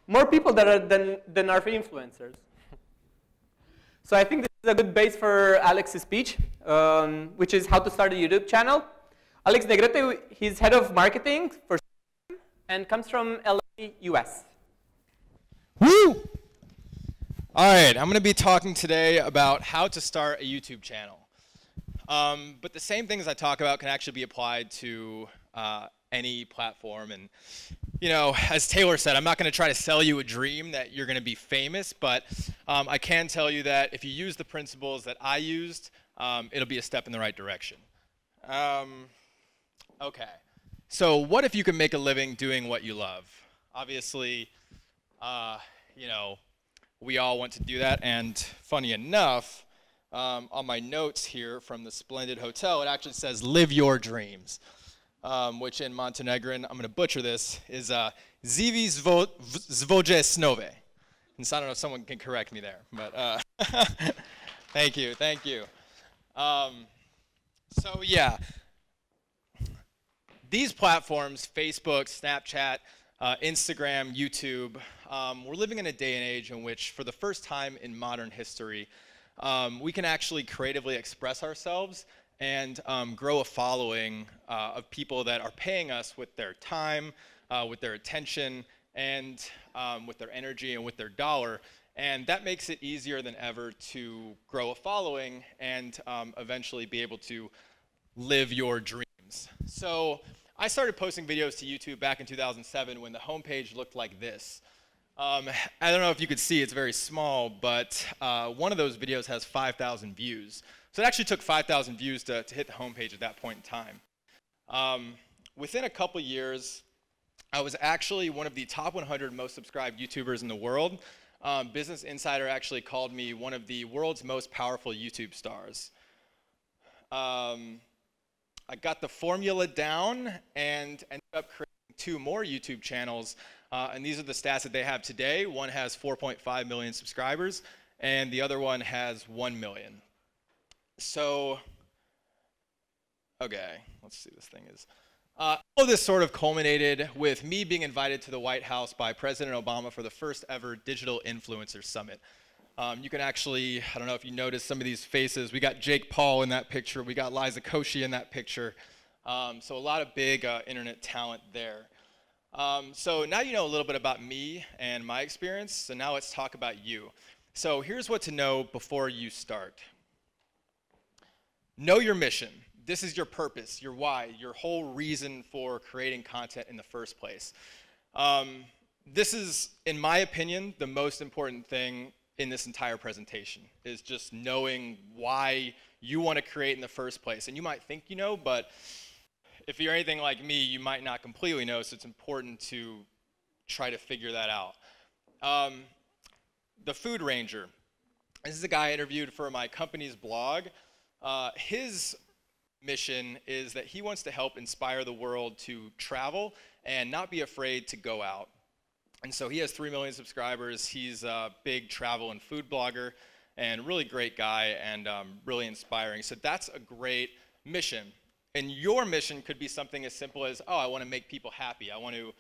more people than our influencers. So I think this is a good base for Alex's speech, which is how to start a YouTube channel. Alex Negrete, he's head of marketing for SuperBam and comes from LA, US. Woo! All right, I'm going to be talking today about how to start a YouTube channel. But the same things I talk about can actually be applied to any platform. And, you know, as Taylor said, I'm not going to try to sell you a dream that you're going to be famous, but I can tell you that if you use the principles that I used, it'll be a step in the right direction. Okay, so what if you can make a living doing what you love? Obviously, you know, we all want to do that, and funny enough, on my notes here from the Splendid Hotel, it actually says, live your dreams, which in Montenegrin, I'm going to butcher this, is Živi svoje snove. And so I don't know if someone can correct me there, but thank you, thank you. So yeah, these platforms, Facebook, Snapchat, Instagram, YouTube, we're living in a day and age in which, for the first time in modern history, we can actually creatively express ourselves and grow a following of people that are paying us with their time, with their attention, and with their energy and with their dollar. And that makes it easier than ever to grow a following and eventually be able to live your dreams. So I started posting videos to YouTube back in 2007 when the homepage looked like this. I don't know if you could see, it's very small, but one of those videos has 5,000 views. So it actually took 5,000 views to hit the homepage at that point in time. Within a couple years, I was actually one of the top 100 most subscribed YouTubers in the world. Business Insider actually called me one of the world's most powerful YouTube stars. I got the formula down and ended up creating 2 more YouTube channels. And these are the stats that they have today. One has 4.5 million subscribers, and the other one has 1 million. So, okay, let's see, this thing is. All of this sort of culminated with me being invited to the White House by President Obama for the first ever Digital Influencer Summit. You can actually, I don't know if you noticed some of these faces. We got Jake Paul in that picture. We got Liza Koshy in that picture. So a lot of big internet talent there. So now you know a little bit about me and my experience. So now let's talk about you. So here's what to know before you start. Know your mission. This is your purpose, your why, your whole reason for creating content in the first place. This is, in my opinion, the most important thing in this entire presentation, is just knowing why you want to create in the first place. And you might think you know, but if you're anything like me, you might not completely know, so it's important to try to figure that out. The Food Ranger. This is a guy I interviewed for my company's blog. His mission is that he wants to help inspire the world to travel and not be afraid to go out. And so he has 3 million subscribers. He's a big travel and food blogger and really great guy and really inspiring. So that's a great mission. And your mission could be something as simple as, oh, I want to make people happy. I want to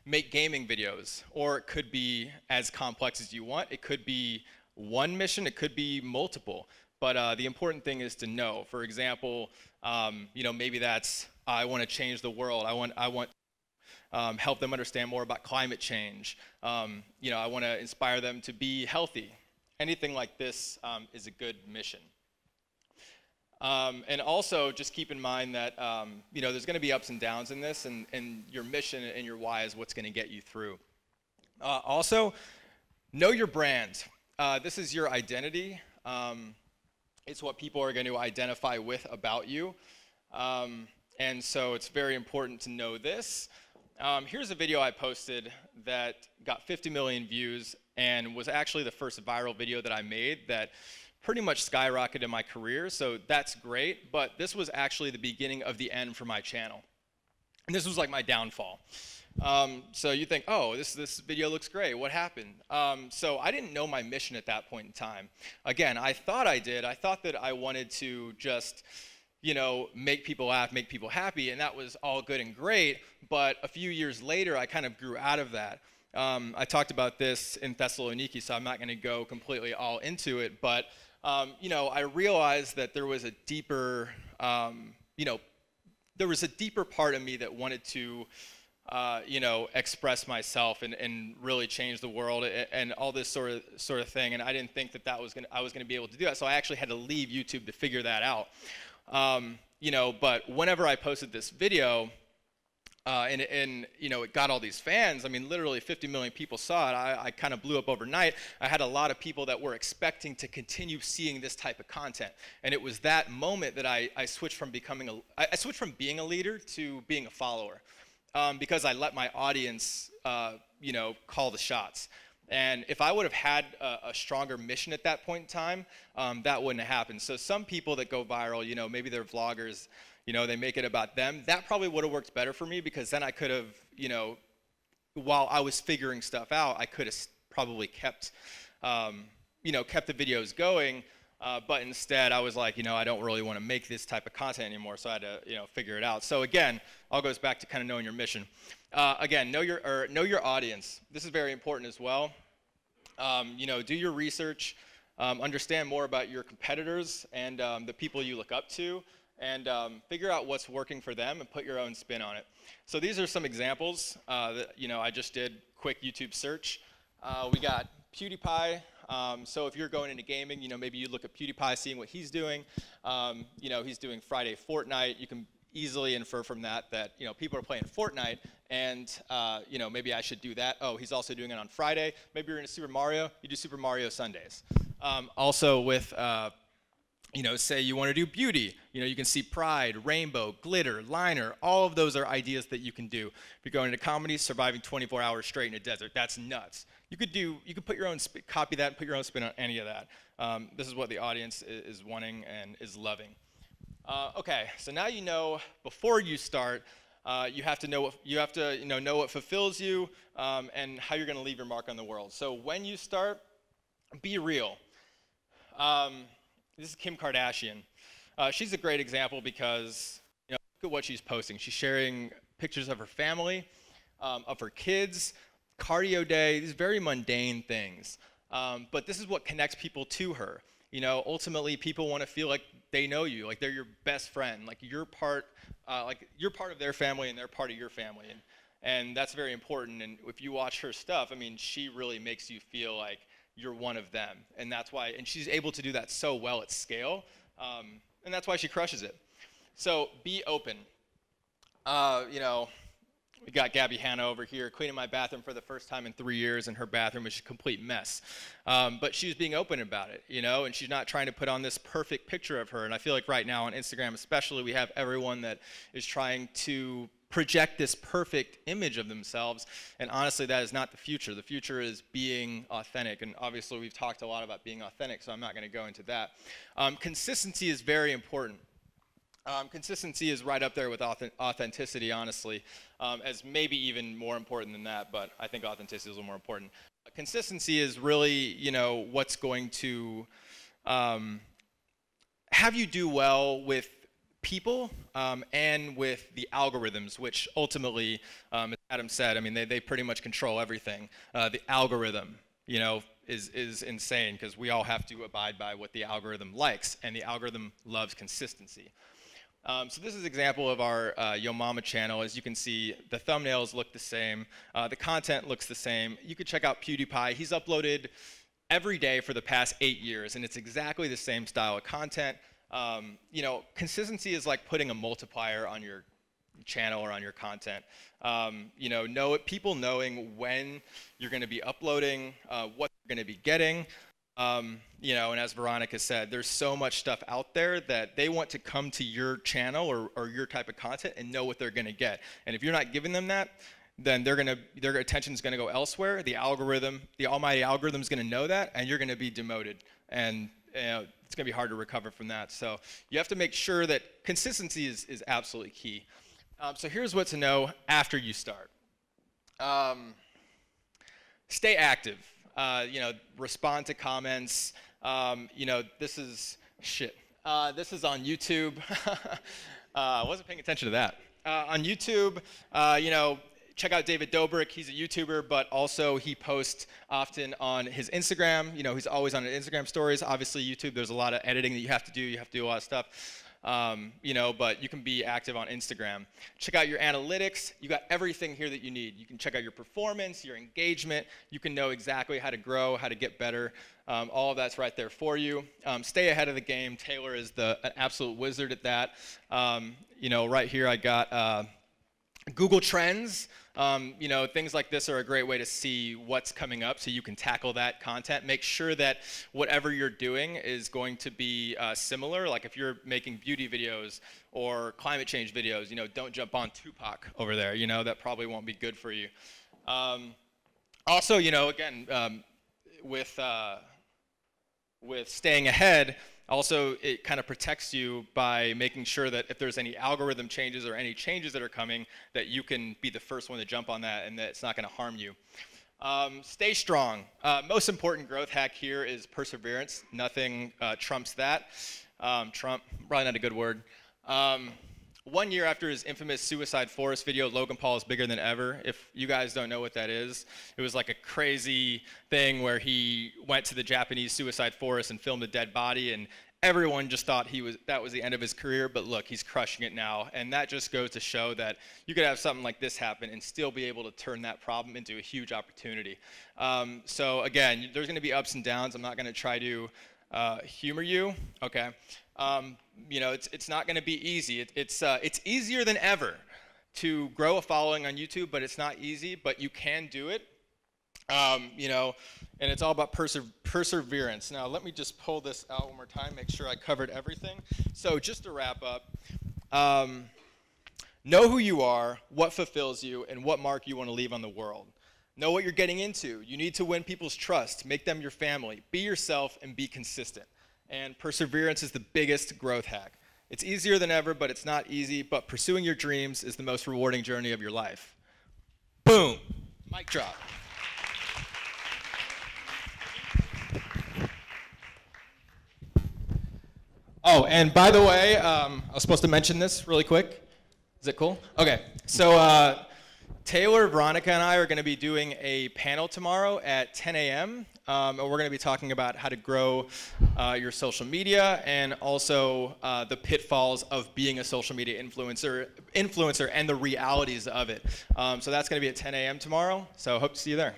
make gaming videos. Or it could be as complex as you want. It could be one mission. It could be multiple. But the important thing is to know. For example, you know, maybe that's, I want to change the world. I want help them understand more about climate change. You know, I want to inspire them to be healthy. Anything like this is a good mission. And also, just keep in mind that you know, there's going to be ups and downs in this, and your mission and your why is what's going to get you through. Also, know your brand. This is your identity. It's what people are going to identify with about you. And so it's very important to know this. Here's a video I posted that got 50 million views and was actually the first viral video that I made that pretty much skyrocketed my career, so that's great, but this was actually the beginning of the end for my channel. And this was like my downfall. So you think, oh, this video looks great, what happened? So I didn't know my mission at that point in time. Again, I thought I did. I thought that I wanted to just, you know, make people laugh, make people happy, and that was all good and great, but a few years later, I kind of grew out of that. I talked about this in Thessaloniki, so I'm not going to go completely all into it, but you know, I realized that there was a deeper, you know, there was a deeper part of me that wanted to, you know, express myself and really change the world and all this sort of thing. And I didn't think that I was gonna be able to do that. So I actually had to leave YouTube to figure that out. You know, but whenever I posted this video, and you know, it got all these fans. I mean, literally 50 million people saw it. I kind of blew up overnight. I had a lot of people that were expecting to continue seeing this type of content, and it was that moment that I switched from being a leader to being a follower, because I let my audience, you know, call the shots. And if I would have had a stronger mission at that point in time, that wouldn't have happened. So some people that go viral, you know, maybe they're vloggers. You know, they make it about them. That probably would have worked better for me, because then I could have, you know, while I was figuring stuff out, I could have probably kept, you know, kept the videos going. But instead, I was like, you know, I don't really want to make this type of content anymore, so I had to, you know, figure it out. So again, all goes back to kind of knowing your mission. Again, know your audience. This is very important as well. You know, do your research, understand more about your competitors and the people you look up to, and figure out what's working for them and put your own spin on it. So these are some examples that, you know, I just did quick YouTube search. We got PewDiePie. So if you're going into gaming, you know, maybe you look at PewDiePie, seeing what he's doing. You know, he's doing Friday Fortnite. You can easily infer from that, you know, people are playing Fortnite, and, you know, maybe I should do that. Oh, he's also doing it on Friday. Maybe you're into Super Mario. You do Super Mario Sundays. Also with, you know, say you want to do beauty, you know, you can see pride, rainbow, glitter, liner, all of those are ideas that you can do. If you're going into comedy, surviving 24 hours straight in a desert, that's nuts. You could put your own, copy that and put your own spin on any of that. This is what the audience is wanting and is loving. Okay, so now you know, before you start, you have to know what fulfills you, and how you're going to leave your mark on the world. So when you start, be real. This is Kim Kardashian. She's a great example because, you know, look at what she's posting. She's sharing pictures of her family, of her kids, cardio day, these very mundane things. But this is what connects people to her. You know, ultimately, people want to feel like they know you, like they're your best friend, like you're part of their family and they're part of your family, and that's very important. And if you watch her stuff, I mean, she really makes you feel like you're one of them, and that's why. And she's able to do that so well at scale, and that's why she crushes it. So be open. You know, we got Gabby Hanna over here cleaning my bathroom for the first time in 3 years, and her bathroom is a complete mess. But she was being open about it, you know, and she's not trying to put on this perfect picture of her. And I feel like right now on Instagram especially, we have everyone that is trying to project this perfect image of themselves, and honestly, that is not the future. The future is being authentic, and obviously we've talked a lot about being authentic, so I'm not going to go into that. Consistency is very important. Consistency is right up there with authenticity, honestly, as maybe even more important than that, but I think authenticity is a little more important. Consistency is really, you know, what's going to have you do well with people and with the algorithms, which ultimately, as Adam said, I mean, they pretty much control everything. The algorithm, you know, is insane, because we all have to abide by what the algorithm likes, and the algorithm loves consistency. So this is an example of our Yo Mama channel. As you can see, the thumbnails look the same. The content looks the same. You could check out PewDiePie. He's uploaded every day for the past 8 years, and it's exactly the same style of content. You know, consistency is like putting a multiplier on your channel or on your content. You know, people knowing when you're going to be uploading, what you're going to be getting. You know, and as Veronica said, there's so much stuff out there that they want to come to your channel or your type of content and know what they're going to get. And if you're not giving them that, then their attention is going to go elsewhere. The algorithm, the almighty algorithm, is going to know that, and you're going to be demoted. And you know, it's going to be hard to recover from that. So you have to make sure that consistency is absolutely key. So here's what to know after you start. Stay active. You know, respond to comments. You know, this is shit. This is on YouTube. I wasn't paying attention to that. On YouTube, you know, check out David Dobrik. He's a YouTuber, but also he posts often on his Instagram. You know, he's always on his Instagram stories. Obviously, YouTube, there's a lot of editing that you have to do. You have to do a lot of stuff. You know, but you can be active on Instagram. Check out your analytics. You got everything here that you need. You can check out your performance, your engagement. You can know exactly how to grow, how to get better. All of that's right there for you. Stay ahead of the game. Taylor is an absolute wizard at that. You know, right here I got Google Trends. You know, things like this are a great way to see what's coming up so you can tackle that content. Make sure that whatever you're doing is going to be similar. Like if you're making beauty videos or climate change videos, you know, don't jump on Tupac over there. You know, that probably won't be good for you. Also, you know, again, with staying ahead, also, it kind of protects you by making sure that if there's any algorithm changes or any changes that are coming, that you can be the first one to jump on that and that it's not going to harm you. Stay strong. Most important growth hack here is perseverance. Nothing trumps that. Trump, probably not a good word. 1 year after his infamous Suicide Forest video, Logan Paul is bigger than ever. If you guys don't know what that is, it was like a crazy thing where he went to the Japanese suicide forest and filmed a dead body, and everyone just thought that was the end of his career, but look, he's crushing it now. And that just goes to show that you could have something like this happen and still be able to turn that problem into a huge opportunity. So again, there's gonna be ups and downs. I'm not gonna try to humor you, okay? You know, it's not going to be easy. It's easier than ever to grow a following on YouTube, but it's not easy, but you can do it. You know, and it's all about perseverance. Now, let me just pull this out one more time, make sure I covered everything. So just to wrap up, know who you are, what fulfills you, and what mark you want to leave on the world. Know what you're getting into. You need to win people's trust, make them your family, be yourself, and be consistent. And perseverance is the biggest growth hack. It's easier than ever, but it's not easy. But pursuing your dreams is the most rewarding journey of your life. Boom. Mic drop. Oh, and by the way, I was supposed to mention this really quick. Is it cool? Okay. So Taylor, Veronica, and I are going to be doing a panel tomorrow at 10 a.m. And we're going to be talking about how to grow your social media and also the pitfalls of being a social media influencer and the realities of it. So that's going to be at 10 a.m. tomorrow. So hope to see you there.